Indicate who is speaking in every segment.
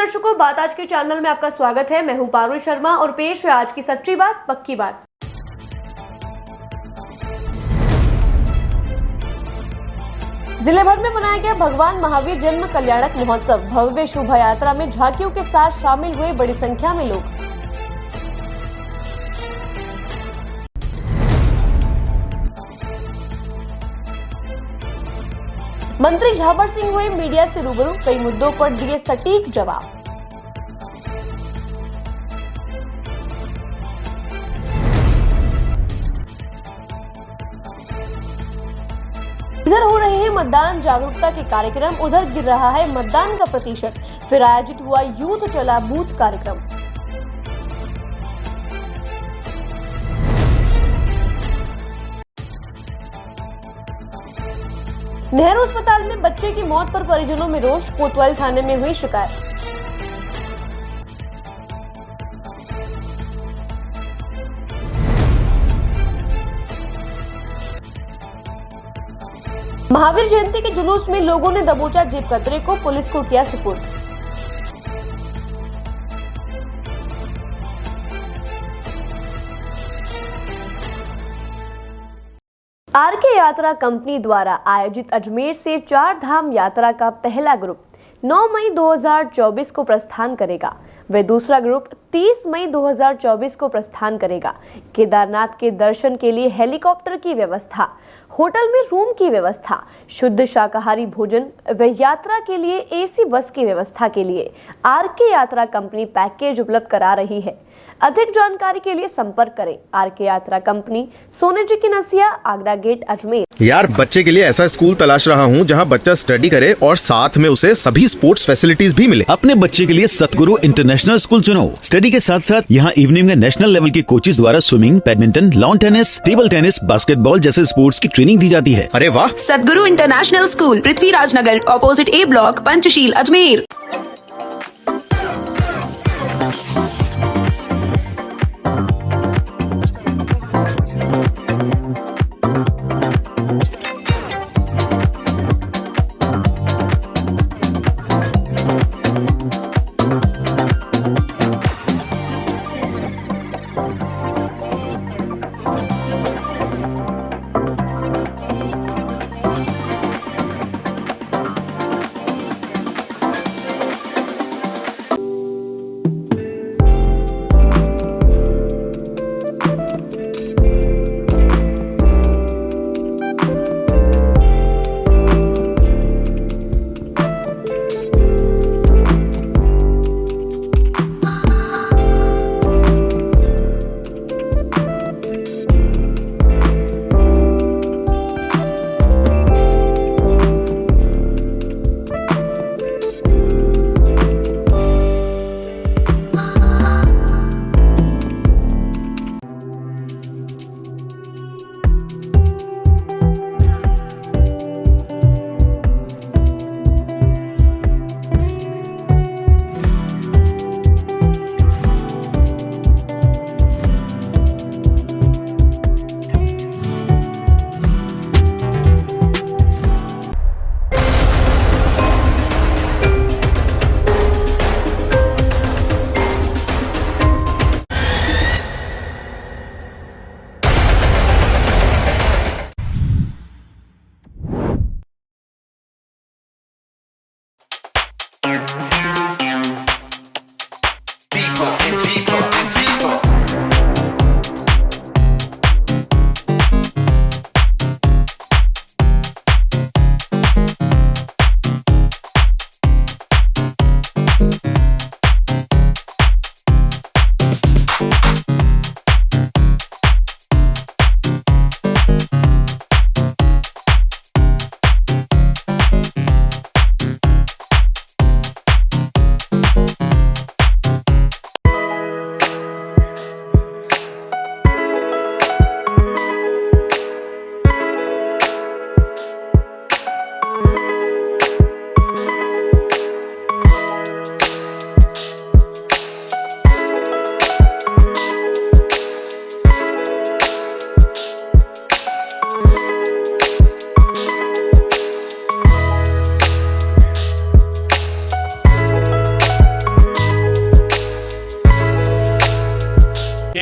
Speaker 1: दर्शकों, बात आज के चैनल में आपका स्वागत है। मैं हूं पारुल शर्मा और पेश है आज की सच्ची बात पक्की बात। जिले भर में मनाया गया भगवान महावीर जन्म कल्याणक महोत्सव। भव्य शोभा यात्रा में झांकियों के साथ शामिल हुए बड़ी संख्या में लोग। मंत्री झाबर सिंह हुए मीडिया से रूबरू, कई मुद्दों पर दिए सटीक जवाब। इधर हो रहे हैं मतदान जागरूकता के कार्यक्रम, उधर गिर रहा है मतदान का प्रतिशत। फिर आयोजित हुआ यूथ चला बूथ कार्यक्रम। नेहरू अस्पताल में बच्चे की मौत पर परिजनों में रोष, कोतवाल थाने में हुई शिकायत। महावीर जयंती के जुलूस में लोगों ने दबोचा जेब कतरे को, पुलिस को किया सुपुर्द। आरके यात्रा कंपनी द्वारा आयोजित अजमेर से चार धाम यात्रा का पहला ग्रुप 9 मई 2024 को प्रस्थान करेगा। वे दूसरा ग्रुप 30 मई 2024 को प्रस्थान करेगा। केदारनाथ के दर्शन के लिए हेलीकॉप्टर की व्यवस्था, होटल में रूम की व्यवस्था, शुद्ध शाकाहारी भोजन व यात्रा के लिए एसी बस की व्यवस्था के लिए आरके यात्रा कंपनी पैकेज उपलब्ध करा रही है। अधिक जानकारी के लिए संपर्क करें आरके यात्रा कंपनी, सोने जी की नसिया, आगरा गेट, अजमेर।
Speaker 2: यार, बच्चे के लिए ऐसा स्कूल तलाश रहा हूँ जहाँ बच्चा स्टडी करे और साथ में उसे सभी स्पोर्ट्स फैसिलिटीज भी मिले।
Speaker 3: अपने बच्चे के लिए सतगुरु इंटरनेशनल स्कूल चुनो। स्टडी के साथ साथ यहाँ इवनिंग में नेशनल लेवल के कोचेज द्वारा swimming, badminton, lawn tennis, table tennis, basketball जैसे स्पोर्ट्स की ट्रेनिंग दी जाती है।
Speaker 2: अरे वाह!
Speaker 4: सतगुरु इंटरनेशनल स्कूल, पृथ्वीराज नगर, ऑपोजिट ए ब्लॉक, पंचशील, अजमेर।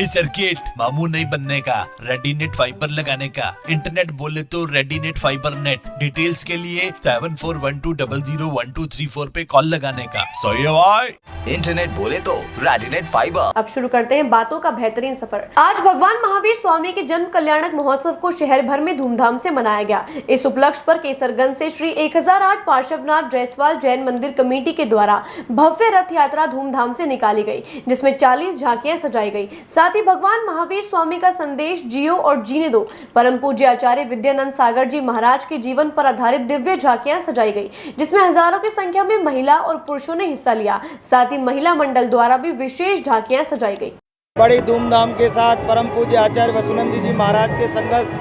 Speaker 5: सर्किट मामू नहीं बनने का, रेडीनेट फाइबर लगाने का। इंटरनेट बोले तो रेडीनेट फाइबर नेट। डिटेल्स के लिए 7412001234 पे कॉल लगाने का। सही है भाई।
Speaker 6: इंटरनेट बोले तो रेडीनेट फाइबर।
Speaker 1: अब शुरू करते हैं बातों का बेहतरीन सफर। आज भगवान महावीर स्वामी के जन्म कल्याणक महोत्सव को शहर भर में धूमधाम से मनाया गया। इस उपलक्ष्य पर केसरगंज से श्री 1008 पार्श्वनाथ जायसवाल जैन मंदिर कमेटी के द्वारा भव्य रथ यात्रा धूमधाम से निकाली गई, जिसमें 40 झांकियां सजाई गई। साथ ही भगवान महावीर स्वामी का संदेश जियो और जीने दो परम पूज्य आचार्य विद्यानंद सागर जी महाराज के जीवन पर आधारित दिव्य झांकियां सजाई गई, जिसमें हजारों की संख्या में महिला और पुरुषों ने हिस्सा लिया। साथ ही महिला मंडल द्वारा भी विशेष झांकियां सजाई गई।
Speaker 7: बड़ी धूमधाम के साथ परम पूज्य आचार्य वसुनंदी जी महाराज के संगस्थ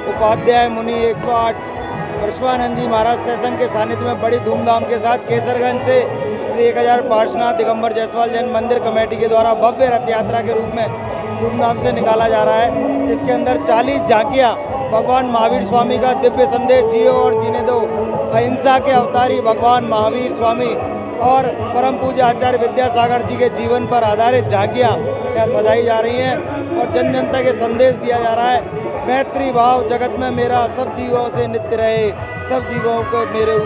Speaker 7: उपाध्याय मुनि 108 परशुरानंद जी महाराज सत्संग के सानिध्य में बड़ी धूमधाम के साथ केसरगंज से श्री 1000 पार्श्वनाथ दिगंबर जायसवाल जैन मंदिर कमेटी के द्वारा भव्य रथ यात्रा के रूप में धूमधाम से निकाला जा रहा है, जिसके अंदर 40 झांकियां भगवान महावीर स्वामी का दिव्य संदेश जियो और जीने दो, अहिंसा के अवतारी भगवान महावीर स्वामी और परम पूज्य आचार्य विद्यासागर जी के जीवन पर आधारित झांकियां यहाँ सजाई जा रही हैं और जन जनता के संदेश दिया जा रहा है। मैत्री भाव जगत में मेरा, सब जीवों से नित्य रहे, सब जीवों को मेरे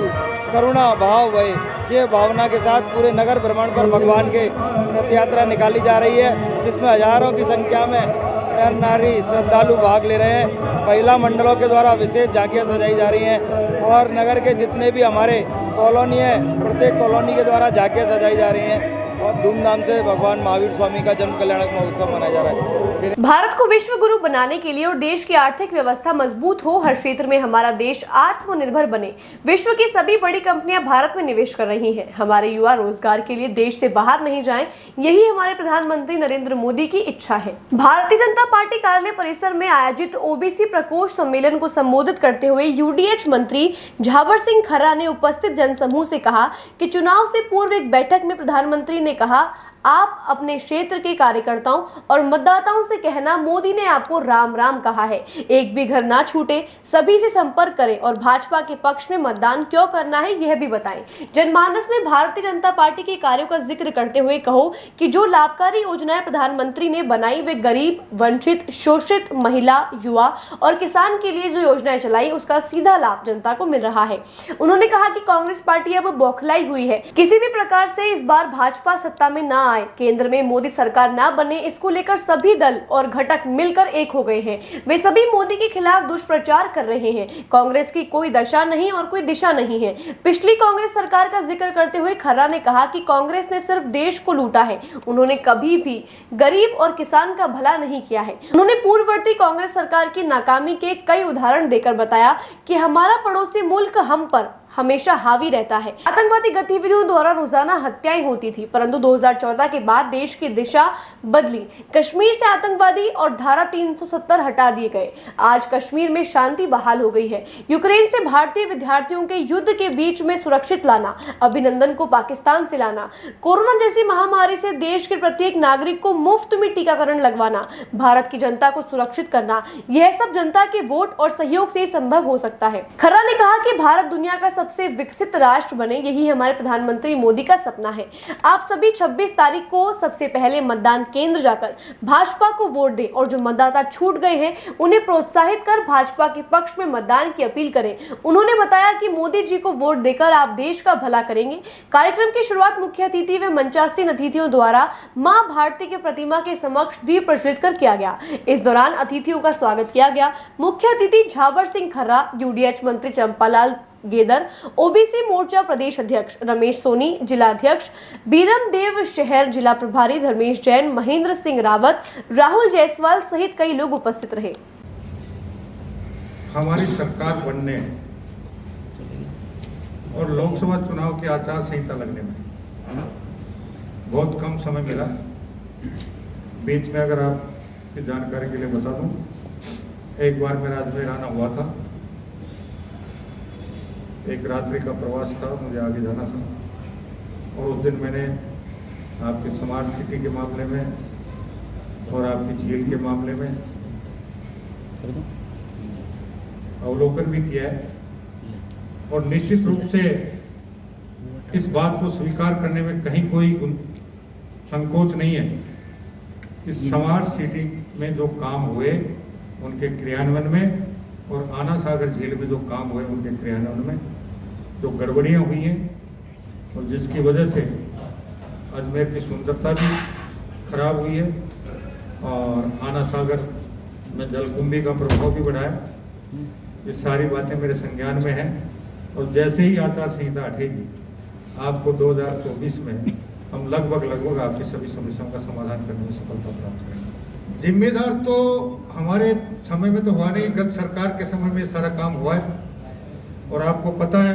Speaker 7: करुणा भाव भय। ये भावना के साथ पूरे नगर भ्रमण पर भगवान के रथ यात्रा निकाली जा रही है, जिसमें हजारों की संख्या में नर नारी श्रद्धालु भाग ले रहे हैं। महिला मंडलों के द्वारा विशेष झांकियाँ सजाई जा रही हैं और नगर के जितने भी हमारे कॉलोनी है, प्रत्येक कॉलोनी के द्वारा झांकियाँ सजाई जा रही हैं और धूमधाम से भगवान महावीर स्वामी का जन्म कल्याणक महोत्सव मनाया जा रहा है।
Speaker 1: भारत को विश्व गुरु बनाने के लिए और देश की आर्थिक व्यवस्था मजबूत हो, हर क्षेत्र में हमारा देश आत्मनिर्भर बने, विश्व की सभी बड़ी कंपनियां भारत में निवेश कर रही हैं। हमारे युवा रोजगार के लिए देश से बाहर नहीं जाएं, यही हमारे प्रधानमंत्री नरेंद्र मोदी की इच्छा है। भारतीय जनता पार्टी कार्यालय परिसर में आयोजित ओबीसी प्रकोष्ठ सम्मेलन को संबोधित करते हुए यूडीएच मंत्री झाबर सिंह खर्रा ने उपस्थित जनसमूह से कहा कि चुनाव से पूर्व एक बैठक में प्रधानमंत्री ने कहा, आप अपने क्षेत्र के कार्यकर्ताओं और मतदाताओं से कहना, मोदी ने आपको राम राम कहा है, एक भी घर ना छूटे, सभी से संपर्क करें और भाजपा के पक्ष में मतदान क्यों करना है यह भी बताएं। जनमानस में भारतीय जनता पार्टी के कार्यों का जिक्र करते हुए कहो कि जो लाभकारी योजनाएं प्रधानमंत्री ने बनाई वे गरीब, वंचित, शोषित, महिला, युवा और किसान के लिए जो योजनाएं चलाई उसका सीधा लाभ जनता को मिल रहा है। उन्होंने कहा कि कांग्रेस पार्टी अब बौखलाई हुई है, किसी भी प्रकार से इस बार भाजपा सत्ता में ना, केंद्र में मोदी सरकार ना बने, इसको लेकर सभी दल और घटक मिलकर एक हो गए हैं। वे सभी मोदी के खिलाफ दुष्प्रचार कर रहे हैं। कांग्रेस की कोई दशा नहीं और कोई दिशा नहीं है। पिछली कांग्रेस सरकार का जिक्र करते हुए खर्रा ने कहा कि कांग्रेस ने सिर्फ देश को लूटा है, उन्होंने कभी भी गरीब और किसान का भला नहीं किया है। उन्होंने पूर्ववर्ती कांग्रेस सरकार की नाकामी के कई उदाहरण देकर बताया कि हमारा पड़ोसी मुल्क हम पर हमेशा हावी रहता है। आतंकवादी गतिविधियों द्वारा रोजाना हत्याएं होती थी, परंतु 2014 के बाद देश की दिशा बदली। कश्मीर से आतंकवादी और धारा 370 हटा दिए गए। आज कश्मीर में शांति बहाल हो गई है। यूक्रेन से भारतीय विद्यार्थियों के युद्ध के बीच में सुरक्षित लाना, अभिनंदन को पाकिस्तान से लाना, कोरोना जैसी महामारी से देश के प्रत्येक नागरिक को मुफ्त में टीकाकरण लगवाना, भारत की जनता को सुरक्षित करना, यह सब जनता के वोट और सहयोग से संभव हो सकता है। खर्रा ने कहा कि भारत दुनिया का सबसे विकसित राष्ट्र बने, यही हमारे प्रधानमंत्री मोदी का सपना है। आप सभी 26 तारीख को सबसे पहले मतदान केंद्र जाकर भाजपा को वोट दें और जो मतदाता छूट गए हैं उन्हें प्रोत्साहित कर भाजपा के पक्ष में मतदान की अपील करें। उन्होंने बताया कि मोदी जी को वोट देकर आप देश का भला करेंगे। कार्यक्रम की शुरुआत मुख्य अतिथि व मंचासीन अतिथियों द्वारा मां भारती की प्रतिमा के समक्ष दीप प्रज्वलित कर किया गया। इस दौरान अतिथियों का स्वागत किया गया। मुख्य अतिथि झाबर सिंह खर्रा, यूडीएच मंत्री चंपालाल गेदर, ओबीसी मोर्चा प्रदेश अध्यक्ष रमेश सोनी, जिला अध्यक्ष बीरम देव शहर, जिला प्रभारी धर्मेश जैन, महेंद्र सिंह रावत, राहुल जायसवाल सहित कई लोग उपस्थित रहे।
Speaker 8: हमारी सरकार बनने और लोकसभा चुनाव की आचार संहिता लगने में बहुत कम समय मिला। बीच में अगर आपकी जानकारी के लिए बता दूं, एक बार मेरा अजमेर आना हुआ था, एक रात्रि का प्रवास था, मुझे आगे जाना था और उस दिन मैंने आपकी स्मार्ट सिटी के मामले में और आपकी झील के मामले में अवलोकन भी किया है और निश्चित रूप से इस बात को स्वीकार करने में कहीं कोई संकोच नहीं है कि स्मार्ट सिटी में जो काम हुए उनके क्रियान्वयन में और आना सागर झील में जो काम हुए उनके क्रियान्वयन में जो गड़बड़ियाँ हुई हैं और जिसकी वजह से अजमेर की सुंदरता भी खराब हुई है और आना सागर में जलकुंभी का प्रभाव भी बढ़ा है। ये सारी बातें मेरे संज्ञान में हैं और जैसे ही आचार संहिता हटेगी आपको 2024 में हम लगभग आपकी सभी समस्याओं का समाधान करने में सफलता प्राप्त करेंगे। जिम्मेदार तो हमारे समय में तो हुआ नहीं, गत सरकार के समय में सारा काम हुआ है और आपको पता है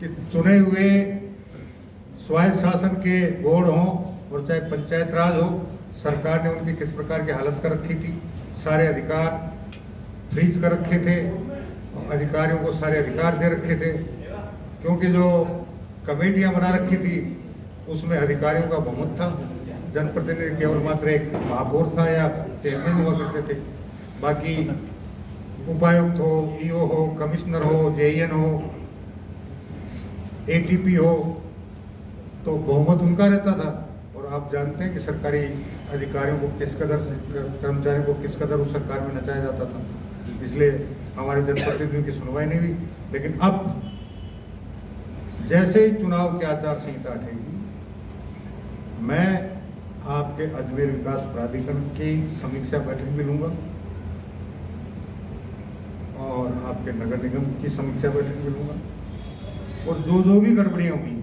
Speaker 8: कि चुने हुए स्वायत्त शासन के बोर्ड हों और चाहे पंचायत राज हो, सरकार ने उनकी किस प्रकार की हालत कर रखी थी। सारे अधिकार फ्रीज कर रखे थे, अधिकारियों को सारे अधिकार दे रखे थे, क्योंकि जो कमेटियां बना रखी थी उसमें अधिकारियों का बहुमत था, जनप्रतिनिधि केवल मात्र एक महापौर था या चेयरमैन हुआ करते थे। बाकी उपायुक्त हो, ईओ हो, कमिश्नर हो, जेईएन हो, एटीपी हो, तो बहुमत उनका रहता था। और आप जानते हैं कि सरकारी अधिकारियों को किस कदर, कर्मचारियों को किस कदर उस सरकार में नचाया जाता था, इसलिए हमारे जनप्रतिनिधियों की सुनवाई नहीं हुई। लेकिन अब जैसे ही चुनाव की आचार संहिता हटेगी, मैं आपके अजमेर विकास प्राधिकरण की समीक्षा बैठक में लूंगा और आपके नगर निगम की समीक्षा बैठक में लूंगा और जो भी गड़बड़ियां हुई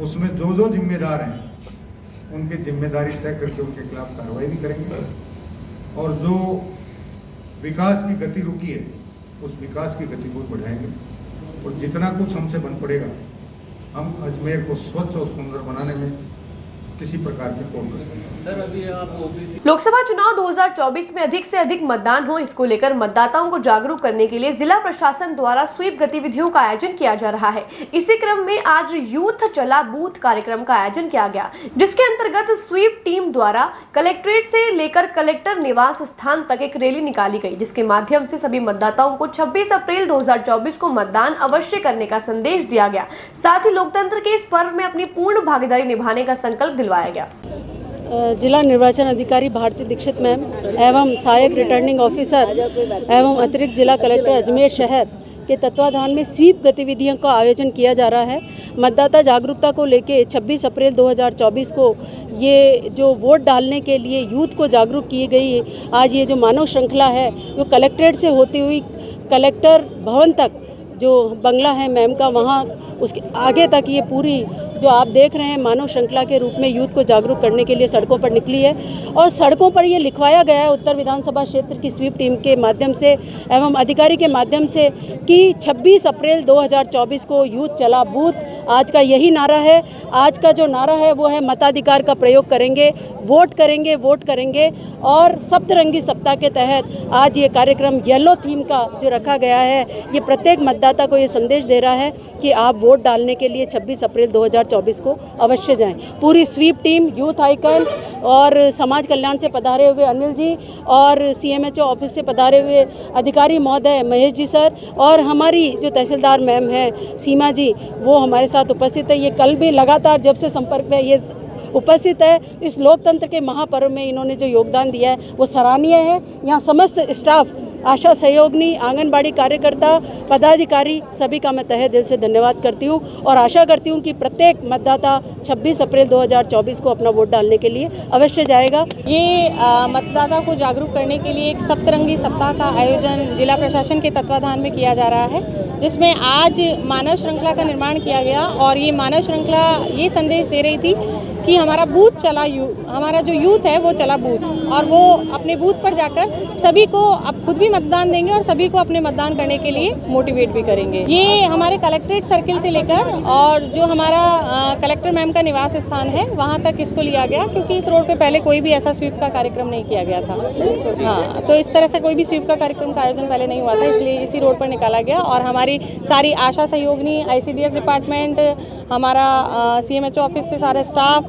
Speaker 8: उसमें जो जिम्मेदार हैं उनकी जिम्मेदारी तय करके उनके खिलाफ कार्रवाई भी करेंगे और जो विकास की गति रुकी है उस विकास की गति को बढ़ाएंगे और जितना कुछ हमसे बन पड़ेगा हम अजमेर को स्वच्छ और सुंदर बनाने में किसी प्रकार की कोई कसर नहीं।
Speaker 1: लोकसभा चुनाव 2024 में अधिक से अधिक मतदान हो, इसको लेकर मतदाताओं को जागरूक करने के लिए जिला प्रशासन द्वारा स्वीप गतिविधियों का आयोजन किया जा रहा है। इसी क्रम में आज यूथ चला बूथ कार्यक्रम का आयोजन किया गया, जिसके अंतर्गत स्वीप टीम द्वारा कलेक्ट्रेट से लेकर कलेक्टर निवास स्थान तक एक रैली निकाली गई, जिसके माध्यम से सभी मतदाताओं को 26 अप्रैल 2024 को मतदान अवश्य करने का संदेश दिया गया। साथ ही लोकतंत्र के इस पर्व में अपनी पूर्ण भागीदारी निभाने का संकल्प दिलवाया गया।
Speaker 9: जिला निर्वाचन अधिकारी भारती दीक्षित मैम एवं सहायक रिटर्निंग ऑफिसर एवं अतिरिक्त जिला कलेक्टर अजमेर शहर के तत्वाधान में स्वीप गतिविधियों का आयोजन किया जा रहा है। मतदाता जागरूकता को लेके 26 अप्रैल 2024 को ये जो वोट डालने के लिए यूथ को जागरूक की गई है। आज ये जो मानव श्रृंखला है जो कलेक्ट्रेट से होती हुई कलेक्टर भवन तक जो बंगला है मैम का, वहाँ उसके आगे तक ये पूरी जो आप देख रहे हैं मानव श्रृंखला के रूप में यूथ को जागरूक करने के लिए सड़कों पर निकली है और सड़कों पर ये लिखवाया गया है उत्तर विधानसभा क्षेत्र की स्वीप टीम के माध्यम से एवं अधिकारी के माध्यम से कि 26 अप्रैल 2024 को यूथ चला बूथ। आज का यही नारा है। आज का जो नारा है वो है मताधिकार का प्रयोग करेंगे, वोट करेंगे, वोट करेंगे। और सप्तरंगी सप्ताह के तहत आज ये कार्यक्रम येलो थीम का जो रखा गया है, ये प्रत्येक मतदाता को ये संदेश दे रहा है कि आप वोट डालने के लिए 26 अप्रैल 2024 को अवश्य जाएं। पूरी स्वीप टीम, यूथ आइकन और समाज कल्याण से पधारे हुए अनिल जी और CMHO ऑफिस से पधारे हुए अधिकारी महोदय महेश जी सर और हमारी जो तहसीलदार मैम है सीमा जी, वो हमारे साथ उपस्थित है। ये कल भी लगातार जब से संपर्क में ये उपस्थित है। इस लोकतंत्र के महापर्व में इन्होंने जो योगदान दिया है वो सराहनीय है। यहाँ समस्त स्टाफ, आशा सहयोगिनी, आंगनबाड़ी कार्यकर्ता, पदाधिकारी सभी का मैं तहे दिल से धन्यवाद करती हूँ और आशा करती हूँ कि प्रत्येक मतदाता 26 अप्रैल 2024 को अपना वोट डालने के लिए अवश्य जाएगा।
Speaker 10: ये मतदाता को जागरूक करने के लिए एक सप्तरंगी सप्ताह का आयोजन जिला प्रशासन के तत्वाधान में किया जा रहा है, जिसमें आज मानव श्रृंखला का निर्माण किया गया और ये मानव श्रृंखला ये संदेश दे रही थी कि हमारा बूथ चला हमारा जो यूथ है वो चला बूथ और वो अपने बूथ पर जाकर सभी को अब खुद भी मतदान देंगे और सभी को अपने मतदान करने के लिए मोटिवेट भी करेंगे। ये हमारे कलेक्ट्रेट सर्किल से लेकर और जो हमारा कलेक्टर मैम का निवास स्थान है वहाँ तक इसको लिया गया, क्योंकि इस रोड पे पहले कोई भी ऐसा स्वीप का कार्यक्रम नहीं किया गया था। हाँ, तो इस तरह से कोई भी स्वीप का कार्यक्रम का आयोजन पहले नहीं हुआ था, इसलिए इसी रोड पर निकाला गया और हमारी सारी आशा सहयोगिनी, ICDS डिपार्टमेंट, हमारा CMHO ऑफिस से सारे स्टाफ,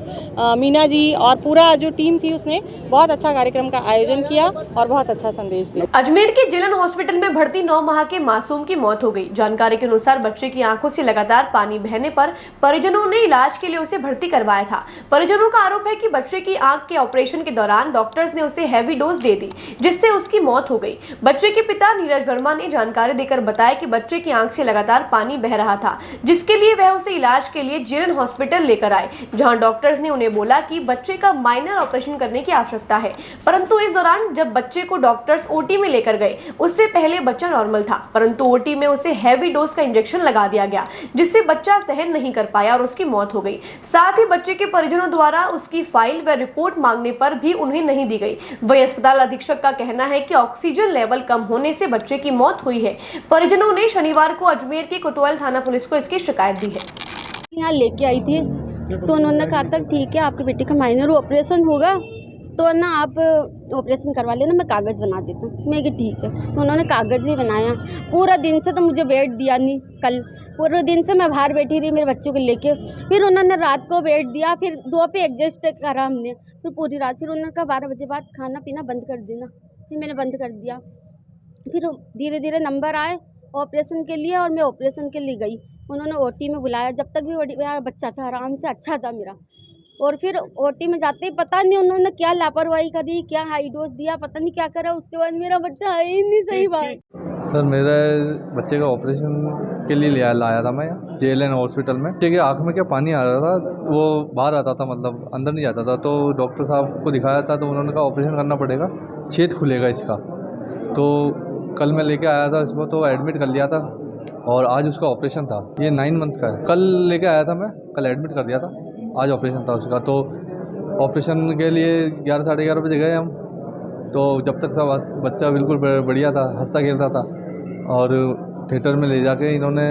Speaker 10: मीना जी और पूरा जो टीम थी उसने बहुत अच्छा कार्यक्रम का आयोजन किया और बहुत अच्छा संदेश दिया।
Speaker 1: अजमेर के जिलन हॉस्पिटल में भर्ती 9 माह के मासूम की मौत हो गई। जानकारी के अनुसार बच्चे की आंखों से लगातार पानी बहने पर परिजनों ने इलाज के लिए उसे भर्ती करवाया था। परिजनों का आरोप है कि बच्चे की आंख के ऑपरेशन के दौरान डॉक्टर्स ने उसे हैवी डोज दे दी, जिससे उसकी मौत हो गई। बच्चे के पिता नीरज वर्मा ने जानकारी देकर बताया कि बच्चे की आंख से लगातार पानी बह रहा था, जिसके लिए वह उसे इलाज के लिए जिलन हॉस्पिटल लेकर आए, जहां डॉक्टर्स ने उन्हें बोला कि बच्चे का माइनर ऑपरेशन करने की आवश्यकता है। परंतु इस दौरान जब बच्चे को डॉक्टर्स ओटी में लेकर गए, उससे पहले बच्चा नॉर्मल था, परंतु ओटी में उसे हैवी डोज का इंजेक्शन लगा दिया गया, जिससे बच्चा सहन नहीं कर पाया और उसकी मौत हो गई। साथ ही बच्चे के परिजनों द्वारा उसकी फाइल व रिपोर्ट मांगने पर भी उन्हें नहीं दी गई। वही अस्पताल अधीक्षक का कहना है कि ऑक्सीजन लेवल कम होने से बच्चे की मौत हुई है। परिजनों ने शनिवार को अजमेर की कोतवाल थाना पुलिस को इसकी शिकायत दी है।
Speaker 9: यहाँ लेके आई थी तो उन्होंने कहा था ठीक है आपके बेटे का माइनर ऑपरेशन होगा तो ना आप ऑपरेशन करवा लेना, मैं कागज़ बना देता हूँ। मैं कि ठीक है, तो उन्होंने कागज़ भी बनाया। पूरा दिन से तो मुझे बेड दिया नहीं, कल पूरे दिन से मैं बाहर बैठी रही मेरे बच्चों को लेके। फिर उन्होंने रात को बेड दिया, फिर 2 पे एडजस्ट करा हमने, फिर पूरी रात। फिर उन्होंने कहा 12 बजे बाद खाना पीना बंद कर देना, फिर मैंने बंद कर दिया। फिर धीरे धीरे नंबर आए ऑपरेशन के लिए और मैं ऑपरेशन के लिए गई। उन्होंने ओटी में बुलाया, जब तक भी बच्चा था आराम से अच्छा था मेरा। और फिर ओटी में जाते ही पता नहीं उन्होंने क्या लापरवाही करी, क्या हाई डोज दिया, पता नहीं क्या करा। उसके बाद मेरा बच्चा है ही नहीं। सही बात
Speaker 11: सर, मेरे बच्चे का ऑपरेशन के लिए लाया था मैं JLN हॉस्पिटल में। बच्चे की आँख में क्या पानी आ रहा था, वो बाहर आता था, मतलब अंदर नहीं जाता था। तो डॉक्टर साहब को दिखाया था तो उन्होंने कहा ऑपरेशन करना पड़ेगा, छेद खुलेगा इसका। तो कल मैं लेके आया था इसको, तो एडमिट कर लिया था और आज उसका ऑपरेशन था। ये 9 मंथ का है। कल लेके आया था मैं, कल एडमिट कर दिया था, आज ऑपरेशन था उसका। तो ऑपरेशन के लिए 11 साढ़े 11 बजे गए हम। तो जब तक सब बच्चा बिल्कुल बढ़िया था, हंसता खेलता था, और थिएटर में ले जाके इन्होंने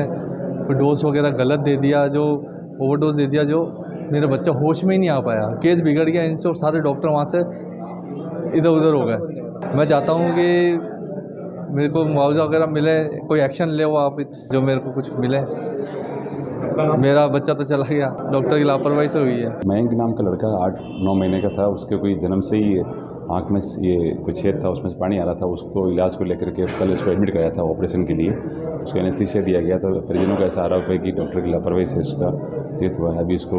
Speaker 11: डोज वगैरह गलत दे दिया, जो ओवरडोज दे दिया, जो मेरा बच्चा होश में ही नहीं आ पाया। केस बिगड़ गया इनसे और सारे डॉक्टर वहाँ से इधर उधर हो गए। मैं चाहता हूँ कि मेरे को मुआवजा वगैरह मिले, कोई एक्शन ले वो आप, जो मेरे को कुछ मिले। मेरा बच्चा तो चला गया, डॉक्टर की लापरवाही से हुई है।
Speaker 12: मयंक नाम का लड़का 8-9 महीने का था। उसके कोई जन्म से ही आँख में ये कुछ छेद था, उसमें से पानी आ रहा था। उसको इलाज को लेकर के कल उसको एडमिट कराया था ऑपरेशन के लिए। उसको एनेस्थीसिया दिया गया। तो परिजनों का ऐसा आरोप है कि डॉक्टर की लापरवाही से उसका डेथ हुआ है। अभी उसको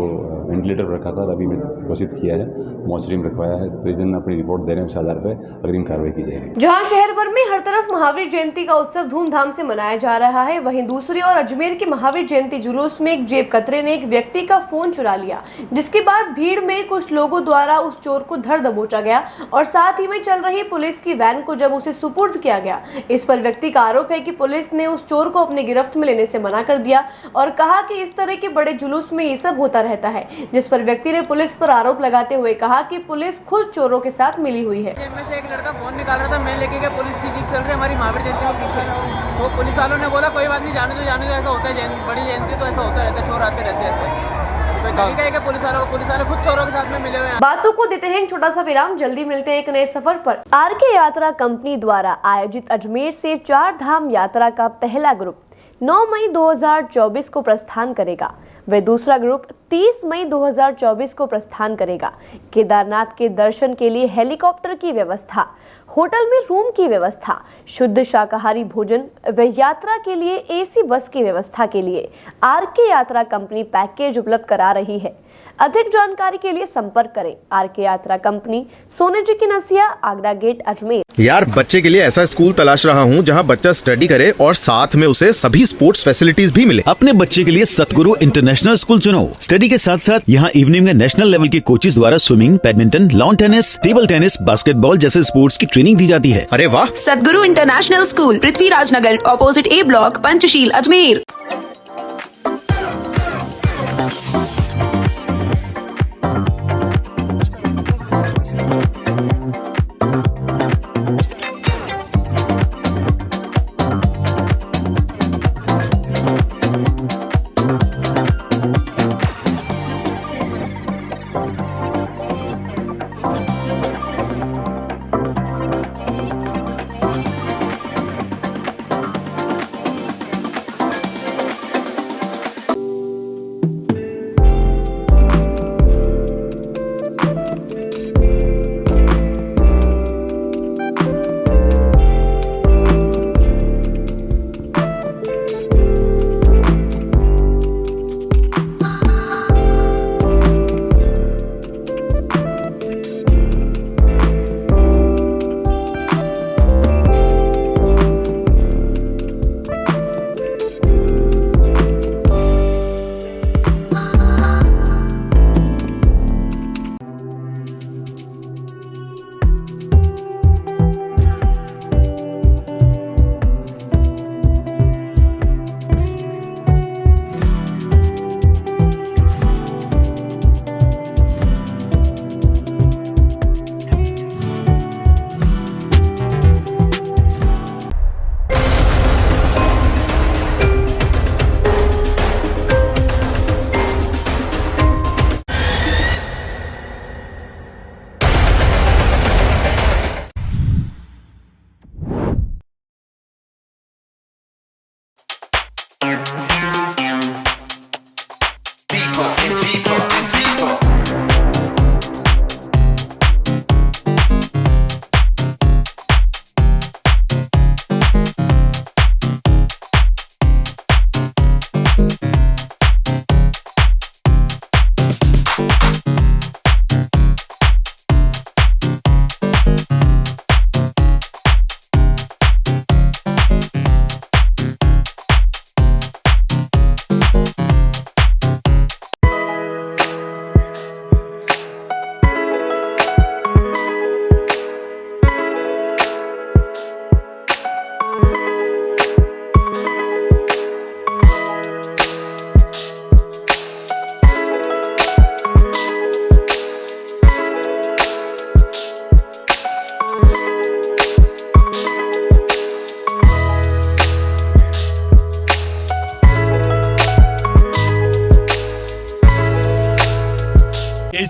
Speaker 12: वेंटिलेटर पर रखा था, अभी में घोषित किया है, मॉर्चरी में रखवाया है। परिजन अपनी रिपोर्ट दे रहे हैं, उस आधार पर अग्रिम कार्रवाई की जाएगी।
Speaker 1: जहां शहर भर में हर तरफ महावीर जयंती का उत्सव धूमधाम से मनाया जा रहा है, वहीं दूसरी ओर अजमेर के महावीर जयंती जुलूस में एक जेब कतरे ने एक व्यक्ति का फोन चुरा लिया, जिसके बाद भीड़ में कुछ लोगों द्वारा उस चोर को धर दबोचा गया और साथ ही में चल रही पुलिस की वैन को जब उसे सुपुर्द किया गया, इस पर व्यक्ति का आरोप है कि पुलिस ने उस चोर को अपने गिरफ्त में लेने से मना कर दिया और कहा कि इस तरह के बड़े जुलूस में ये सब होता रहता है, जिस पर व्यक्ति ने पुलिस पर आरोप लगाते हुए कहा कि पुलिस खुद चोरों के साथ मिली हुई है।
Speaker 13: जेब में से एक लड़का फोन निकाल रहा था, मैं लेके गया, पुलिस की जीप चल रही है हमारी महावीर जयंती में पीछे। तो पुलिस वालों ने बोला कोई बात नहीं, जाने दो ऐसा होता है, बड़ी जयंती तो ऐसा होता रहता है, चोर आते रहते हैं। तो पुलिस वाले खुद चोरों के साथ में मिले हुए हैं।
Speaker 1: बातों को देते हैं एक छोटा सा विराम, जल्दी मिलते हैं एक नए सफर पर। RK यात्रा कंपनी द्वारा आयोजित अजमेर से 4 धाम यात्रा का पहला ग्रुप 9 मई 2024 को प्रस्थान करेगा। वह दूसरा ग्रुप 30 मई 2024 को प्रस्थान करेगा। केदारनाथ के दर्शन के लिए हेलीकॉप्टर की व्यवस्था, होटल में रूम की व्यवस्था, शुद्ध शाकाहारी भोजन व यात्रा के लिए AC बस की व्यवस्था के लिए RK यात्रा कंपनी पैकेज उपलब्ध करा रही है। अधिक जानकारी के लिए संपर्क करें RK यात्रा कंपनी, सोने जी की नसिया, आगरा गेट, अजमेर।
Speaker 2: यार, बच्चे के लिए ऐसा स्कूल तलाश रहा हूँ जहाँ बच्चा स्टडी करे और साथ में उसे सभी स्पोर्ट्स फैसिलिटीज भी मिले।
Speaker 3: अपने बच्चे के लिए सतगुरु इंटरनेशनल स्कूल चुनो। स्टडी के साथ साथ यहाँ इवनिंग में नेशनल लेवल के कोचेज द्वारा swimming, badminton, lawn tennis, table tennis, basketball जैसे स्पोर्ट्स की ट्रेनिंग दी जाती है।
Speaker 2: अरे वाह!
Speaker 4: सतगुरु international school, Prithviraj Nagar, opposite A block, Panchsheel, Ajmer.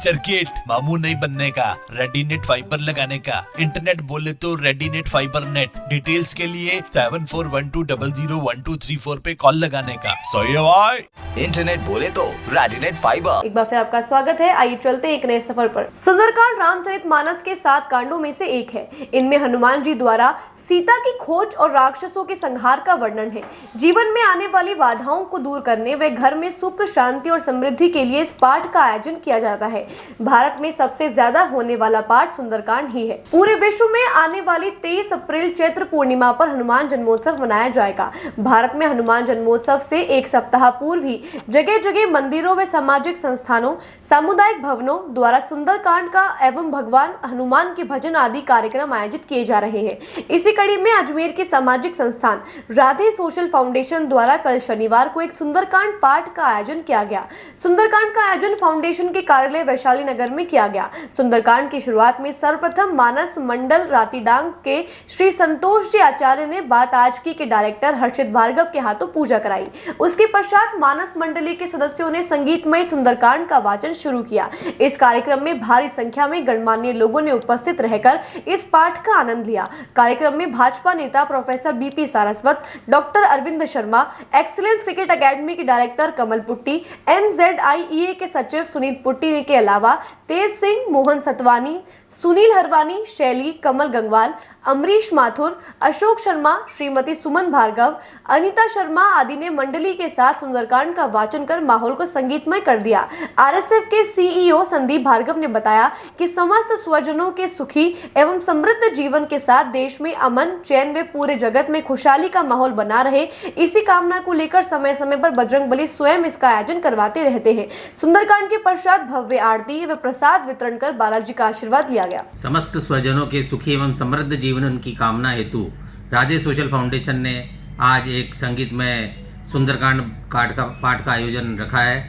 Speaker 5: Circuit, मामू नहीं बनने का, रेडीनेट फाइबर लगाने का, इंटरनेट बोले तो रेडीनेट फाइबर नेट। डिटेल्स के लिए 7412001234 पे कॉल लगाने का। सही है भाई।
Speaker 6: इंटरनेट बोले तो रेडिनेट फाइबर।
Speaker 1: एक बार फिर आपका स्वागत है। आइए चलते हैं एक नए सफर पर। सुंदरकांड रामचरितमानस के 7 कांडों में से एक है। इनमें हनुमान जी द्वारा सीता की खोज और राक्षसों के संहार का वर्णन है। जीवन में आने वाली बाधाओं को दूर करने व घर में सुख, शांति और समृद्धि के लिए इस पाठ का आयोजन किया जाता है। भारत में सबसे ज्यादा होने वाला पाठ सुंदरकांड ही है। पूरे विश्व में आने वाली 23 अप्रैल चैत्र पूर्णिमा पर हनुमान जन्मोत्सव मनाया जाएगा। भारत में हनुमान जन्मोत्सव से एक सप्ताह पूर्व ही जगह जगह मंदिरों व सामाजिक संस्थानों, सामुदायिक भवनों द्वारा सुंदरकांड का एवं भगवान हनुमान के भजन आदि कार्यक्रम आयोजित किए जा रहे हैं। इसी कड़ी में अजमेर के सामाजिक संस्थान राधे सोशल फाउंडेशन द्वारा कल शनिवार को एक सुंदरकांड पाठ का आयोजन किया गया। सुंदरकांड का आयोजन फाउंडेशन के कार्यालय वैशाली नगर में किया गया। सुंदरकांड की शुरुआत में सर्वप्रथम मानस मंडल रातीडांग के श्री संतोष जी आचार्य ने बात आज की के डायरेक्टर हर्षित भार्गव के हाथों पूजा कराई। उसके पश्चात मानस मंडली के सदस्यों ने संगीतमय सुंदरकांड का वाचन शुरू किया। इस कार्यक्रम में भारी संख्या में गणमान्य लोगों ने उपस्थित रहकर इस पाठ का आनंद लिया। कार्यक्रम में भाजपा नेता professor BP Saraswat, doctor Arvind Sharma, excellence cricket academy के डायरेक्टर कमल पुट्टी, NZIEA के सचिव सुनीत पुट्टी के अलावा तेज सिंह, मोहन सतवानी, सुनील हरवानी, शैली, कमल गंगवाल, अमरीश माथुर, अशोक शर्मा, श्रीमती सुमन भार्गव, अनीता शर्मा आदि ने मंडली के साथ सुंदरकांड का वाचन कर माहौल को संगीतमय कर दिया। RSF के CEO संदीप भार्गव ने बताया कि समस्त स्वजनों के सुखी एवं समृद्ध जीवन के साथ देश में अमन, चैन व पूरे जगत में खुशहाली का माहौल बना रहे, इसी कामना को लेकर समय समय पर बजरंगबली स्वयं इसका आयोजन करवाते रहते हैं। सुंदरकांड के पश्चात भव्य आरती व प्रसाद वितरण कर बालाजी का आशीर्वाद लिया गया।
Speaker 14: समस्त स्वजनों के सुखी एवं समृद्ध जीवन उनकी कामना हेतु राधे सोशल फाउंडेशन ने आज एक संगीतमय सुंदरकांड पाठ का आयोजन रखा है।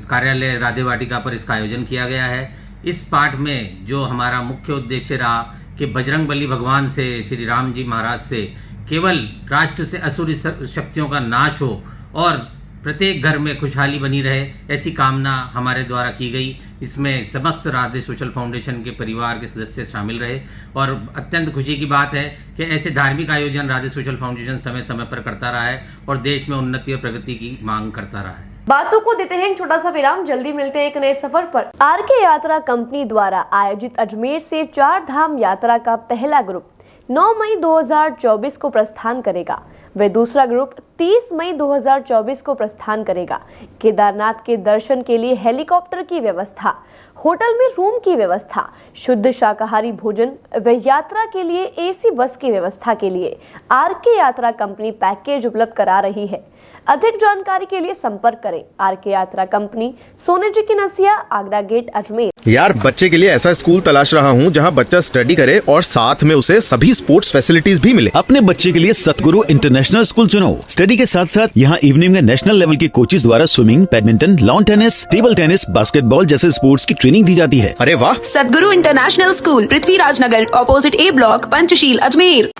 Speaker 14: कार्यालय राधे वाटिका पर इसका आयोजन किया गया है। इस पाठ में जो हमारा मुख्य उद्देश्य रहा कि बजरंगबली भगवान से, श्री राम जी महाराज से केवल राष्ट्र से असुरी शक्तियों का नाश हो और प्रत्येक घर में खुशहाली बनी रहे, ऐसी कामना हमारे द्वारा की गई। इसमें समस्त राधे सोशल फाउंडेशन के परिवार के सदस्य शामिल रहे और अत्यंत खुशी की बात है कि ऐसे धार्मिक आयोजन राधे सोशल फाउंडेशन समय समय पर करता रहा है और देश में उन्नति और प्रगति की मांग करता रहा है।
Speaker 1: बातों को देते हैं एक छोटा सा विराम, जल्दी मिलते हैं एक नए सफर पर। RK यात्रा कंपनी द्वारा आयोजित अजमेर से 4 धाम यात्रा का पहला ग्रुप 9 मई 2024 को प्रस्थान करेगा। वे दूसरा ग्रुप 30 मई 2024 को प्रस्थान करेगा। केदारनाथ के दर्शन के लिए हेलीकॉप्टर की व्यवस्था, होटल में रूम की व्यवस्था, शुद्ध शाकाहारी भोजन व यात्रा के लिए AC बस की व्यवस्था के लिए RK यात्रा कंपनी पैकेज उपलब्ध करा रही है। अधिक जानकारी के लिए संपर्क करें RK यात्रा कंपनी, सोने जी की नसिया, आगरा गेट, अजमेर।
Speaker 2: यार, बच्चे के लिए ऐसा स्कूल तलाश रहा हूँ जहाँ बच्चा स्टडी करे और साथ में उसे सभी स्पोर्ट्स फैसिलिटीज भी मिले।
Speaker 3: अपने बच्चे के लिए सतगुरु इंटरनेशनल स्कूल चुनो। स्टडी के साथ साथ यहाँ इवनिंग में नेशनल लेवल के कोचेज द्वारा swimming, badminton, lawn tennis, table tennis, basketball जैसे स्पोर्ट्स की ट्रेनिंग दी जाती है।
Speaker 2: अरे वाह!
Speaker 4: सतगुरु international school, Prithviraj Nagar, opposite A block, Panchsheel, Ajmer.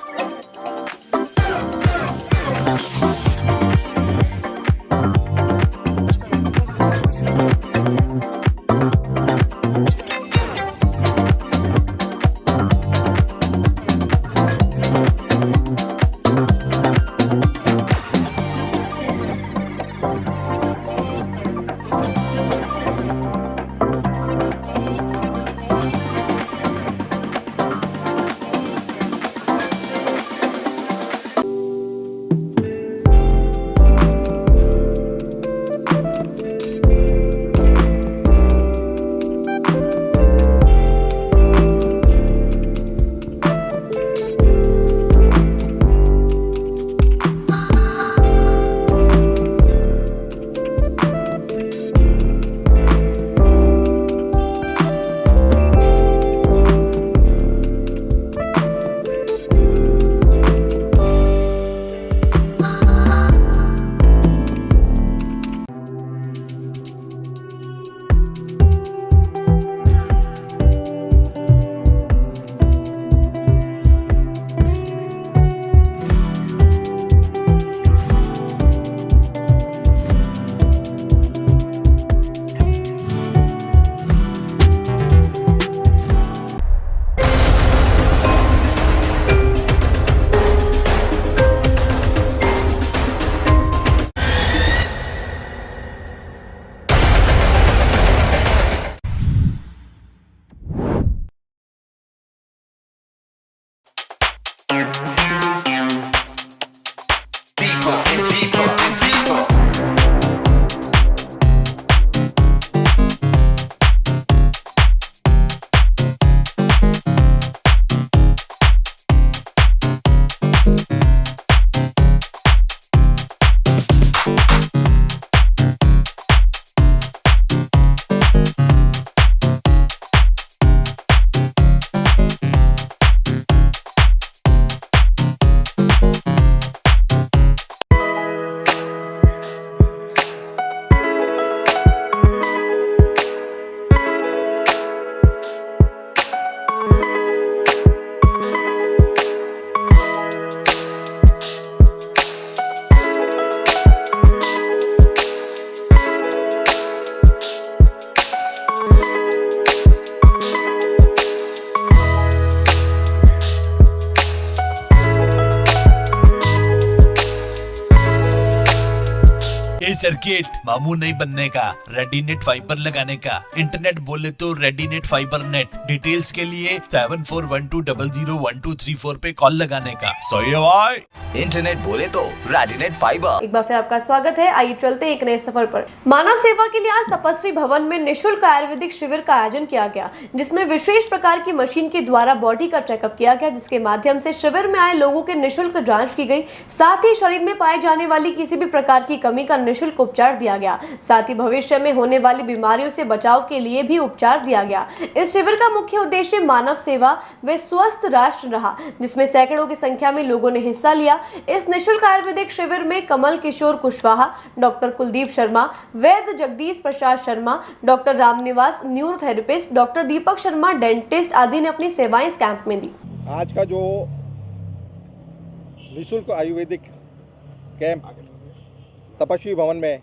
Speaker 5: Circuit, मामू नहीं बनने का, रेडीनेट फाइबर लगाने का, इंटरनेट बोले तो रेडीनेट फाइबर नेट। डिटेल्स के लिए 7412001234 पे कॉल लगाने का। सही है भाई।
Speaker 6: इंटरनेट बोले तो रेडिनेट फाइबर।
Speaker 1: एक बार फिर आपका स्वागत है। आइए चलते हैं एक नए सफर पर। मानव सेवा के लिए आज तपस्वी भवन में निशुल्क आयुर्वेदिक शिविर का आयोजन किया गया, जिसमें विशेष प्रकार की मशीन के द्वारा बॉडी का चेकअप किया गया, जिसके माध्यम से शिविर में आए लोगों के निशुल्क जांच की गई। साथ ही शरीर में पाए जाने वाली किसी भी प्रकार की कमी का निशुल्क उपचार दिया गया। साथ ही भविष्य में होने वाली बीमारियों से बचाव के लिए भी उपचार दिया गया। इस शिविर का मुख्य उद्देश्य मानव सेवा व स्वस्थ राष्ट्र रहा, जिसमें सैकड़ों की संख्या में लोगों ने हिस्सा लिया। इस निशुल्क आयुर्वेदिक शिविर में कमल किशोर कुशवाहा, डॉक्टर कुलदीप शर्मा, वैद्य Jagdish Prasad Sharma, doctor Ramniwas neurotherapist, doctor Deepak Sharma dentist आदि ने अपनी सेवाएं इस कैंप में दी।
Speaker 15: आज का जो निःशुल्क आयुर्वेदिक कैंप तपस्वी भवन में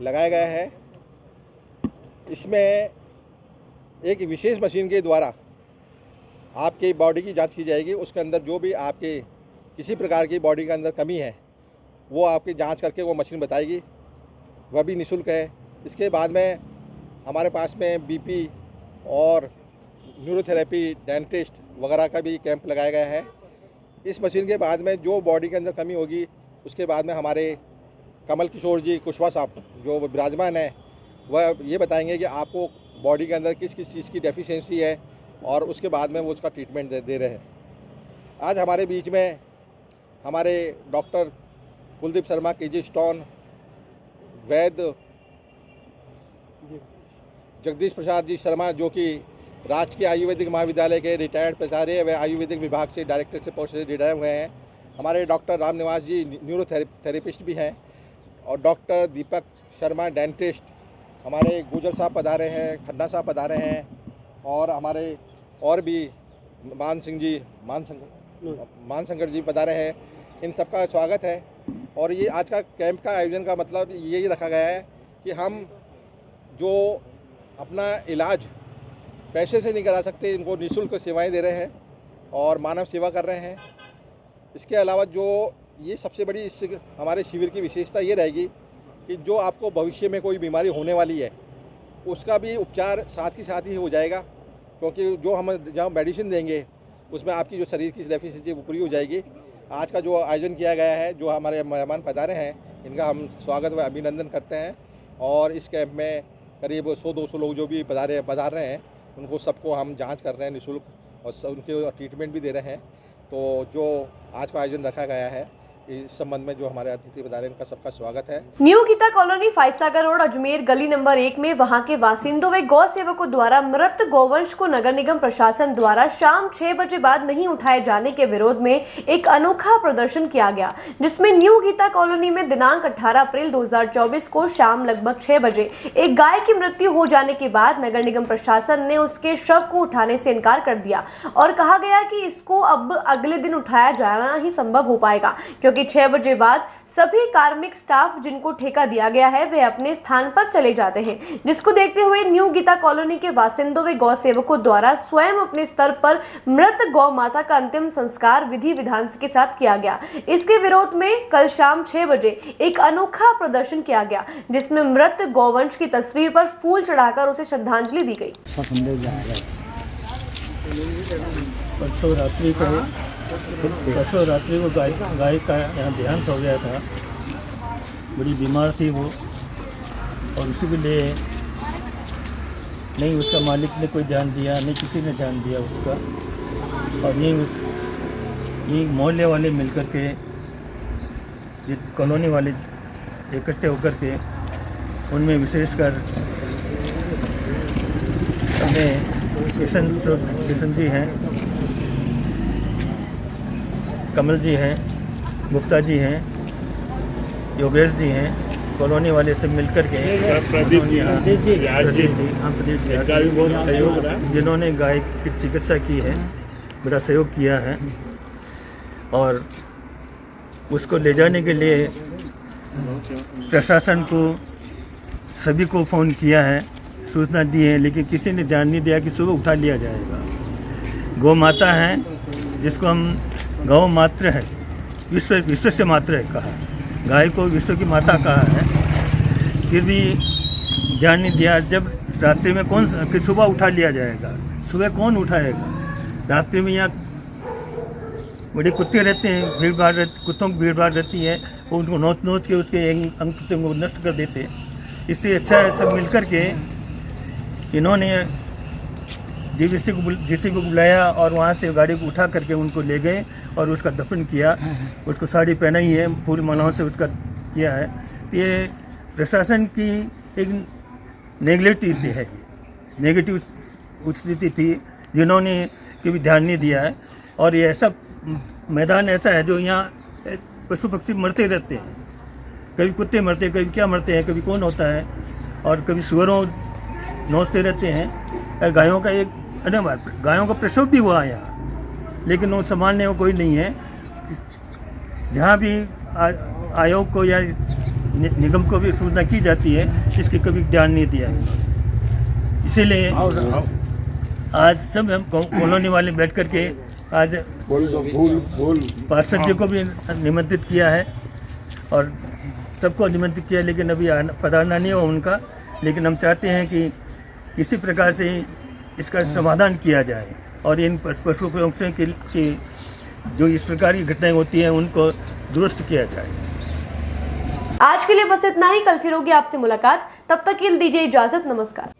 Speaker 15: लगाया गया है, इसमें एक विशेष मशीन के द्वारा आपकी बॉडी की जांच की जाएगी। उसके अंदर जो भी आपके किसी प्रकार की बॉडी के अंदर कमी है वो आपकी जांच करके वो मशीन बताएगी, वह भी निःशुल्क है। इसके बाद में हमारे पास में बीपी और न्यूरोथेरेपी, डेंटिस्ट वगैरह का भी कैंप लगाया गया है। इस मशीन के बाद में जो बॉडी के अंदर कमी होगी, उसके बाद में हमारे कमल किशोर जी कुशवाहा साहब जो विराजमान है, वह ये बताएंगे कि आपको बॉडी के अंदर किस किस चीज़ की डेफिशिएंसी है और उसके बाद में वो उसका ट्रीटमेंट दे रहे हैं। आज हमारे बीच में हमारे doctor Kuldeep Sharma KG stone, वैद्य जगदीश प्रसाद जी शर्मा जो कि राजकीय आयुर्वेदिक महाविद्यालय के रिटायर्ड प्राचार्य व आयुर्वेदिक विभाग से डायरेक्टर से पोस्ट से रिटायर हुए हैं। हमारे डॉक्टर रामनिवास जी न्यूरोथेरेपिस्ट भी हैं और डॉक्टर दीपक शर्मा डेंटिस्ट, हमारे गुजर साहब पधारे हैं, खन्ना साहब पधारे हैं और हमारे और भी मानशंकर जी पधारे हैं। इन सबका स्वागत है। और ये आज का कैंप का आयोजन का मतलब यही रखा गया है कि हम जो अपना इलाज पैसे से नहीं करा सकते, इनको निःशुल्क सेवाएं दे रहे हैं और मानव सेवा कर रहे हैं। इसके अलावा जो ये सबसे बड़ी इस हमारे शिविर की विशेषता ये रहेगी कि जो आपको भविष्य में कोई बीमारी होने वाली है उसका भी उपचार साथ ही साथ ही हो जाएगा, क्योंकि जो हम जहाँ मेडिसिन देंगे उसमें आपकी जो शरीर की डेफिशिएंसी वो पूरी हो जाएगी। आज का जो आयोजन किया गया है, जो हमारे मेहमान पधारे हैं, इनका हम स्वागत व अभिनंदन करते हैं। और इस कैंप में करीब 100-200 लोग जो भी पधार रहे हैं, उनको सबको हम जांच कर रहे हैं निःशुल्क और उनके ट्रीटमेंट भी दे रहे हैं। तो जो आज का आयोजन रखा गया है, इस संबंध में जो हमारे अतिथि पधारे हैं, उनका सबका स्वागत है।
Speaker 1: New Geeta colony, Foysagar road, Ajmer, गली नंबर 1 में वहां के बासिंदों व गौ सेवकों द्वारा मृत गौवंश को नगर निगम प्रशासन द्वारा शाम 6 बजे बाद नहीं उठाए जाने के विरोध में एक अनोखा प्रदर्शन किया गया, जिसमें न्यू गीता कॉलोनी में दिनांक 18 अप्रैल 2024 को शाम लगभग 6 बजे एक गाय की मृत्यु हो जाने के बाद नगर निगम प्रशासन ने उसके शव को उठाने से इनकार कर दिया और कहा गया कि इसको अब अगले दिन उठाया जाना ही संभव हो पाएगा, क्योंकि 6 बजे बाद सभी कार्मिक स्टाफ जिनको ठेका दिया गया है वे अपने स्थान पर चले जाते हैं, जिसको देखते हुए न्यू गीता कॉलोनी के बासिंदों व गौ सेवकों द्वारा स्वयं अपने स्तर पर मृत गौ माता का अंतिम संस्कार विधि विधान के साथ किया गया। इसके विरोध में कल शाम 6 बजे एक अनोखा प्रदर्शन किया गया, जिसमें मृत गौवंश की तस्वीर पर फूल चढ़ाकर उसे श्रद्धांजलि दी गई।
Speaker 16: परसों रात्रि को गाय का यहाँ देहांत हो गया था। बड़ी बीमार थी वो और उसी के लिए नहीं उसका मालिक ने कोई ध्यान दिया, नहीं किसी ने ध्यान दिया उसका। और ये मोहल्ले वाले मिलकर के, कॉलोनी वाले इकट्ठे होकर के, उनमें विशेषकर किशन जी हैं, कमल जी हैं, गुप्ता जी हैं, योगेश जी हैं, कॉलोनी वाले से मिलकर के प्रदीप जी, जिन्होंने गाय की चिकित्सा की है, बड़ा सहयोग किया है। और उसको ले जाने के लिए प्रशासन को सभी को फ़ोन किया है, सूचना दी है, लेकिन किसी ने ध्यान नहीं दिया कि सुबह उठा लिया जाएगा। गौ माता है जिसको हम गौ मात्र है, विश्व से मात्र है कहा, गाय को विश्व की माता कहा है। फिर भी ध्यान नहीं दिया। जब रात्रि में कि सुबह उठा लिया जाएगा, सुबह कौन उठाएगा? रात्रि में यहाँ बड़े कुत्ते रहते हैं, कुत्तों की भीड़ भाड़ रहती है, वो उनको नोच के उसके अंग कुत्ते को नष्ट कर देते। इससे अच्छा है सब मिलकर के इन्होंने जेसीबी को बुलाया और वहाँ से गाड़ी को उठा करके उनको ले गए और उसका दफन किया। उसको साड़ी पहनाई है, फूल मालाओं से उसका किया है। तो ये प्रशासन की एक नेगलेक्ट से है, ये नेगेटिव स्थिति थी जिन्होंने कभी ध्यान नहीं दिया है। और ये ऐसा मैदान ऐसा है जो यहाँ पशु पक्षी मरते रहते हैं, कभी कुत्ते मरते हैं, कभी क्या मरते हैं, कभी कौन होता है, और कभी सुअरों नोचते रहते हैं। और गायों का एक गायों का प्रसव भी हुआ है यहाँ, लेकिन वो संभालने को कोई नहीं है। जहाँ भी आयोग को या निगम को भी सूचना की जाती है, इसकी कभी ध्यान नहीं दिया है। इसीलिए आज सब हम कॉलोनी वाले बैठ कर के आज पार्षद जी को भी निमंत्रित किया है और सबको निमंत्रित किया, लेकिन अभी पधारना नहीं हो उनका। लेकिन हम चाहते हैं कि किसी प्रकार से इसका समाधान किया जाए और इन पशु पक्षियों की जो इस प्रकार की घटनाएं होती हैं उनको दुरुस्त किया जाए।
Speaker 1: आज के लिए बस इतना ही। कल फिर होगी आपसे मुलाकात, तब तक के लिए दीजिए इजाजत। नमस्कार।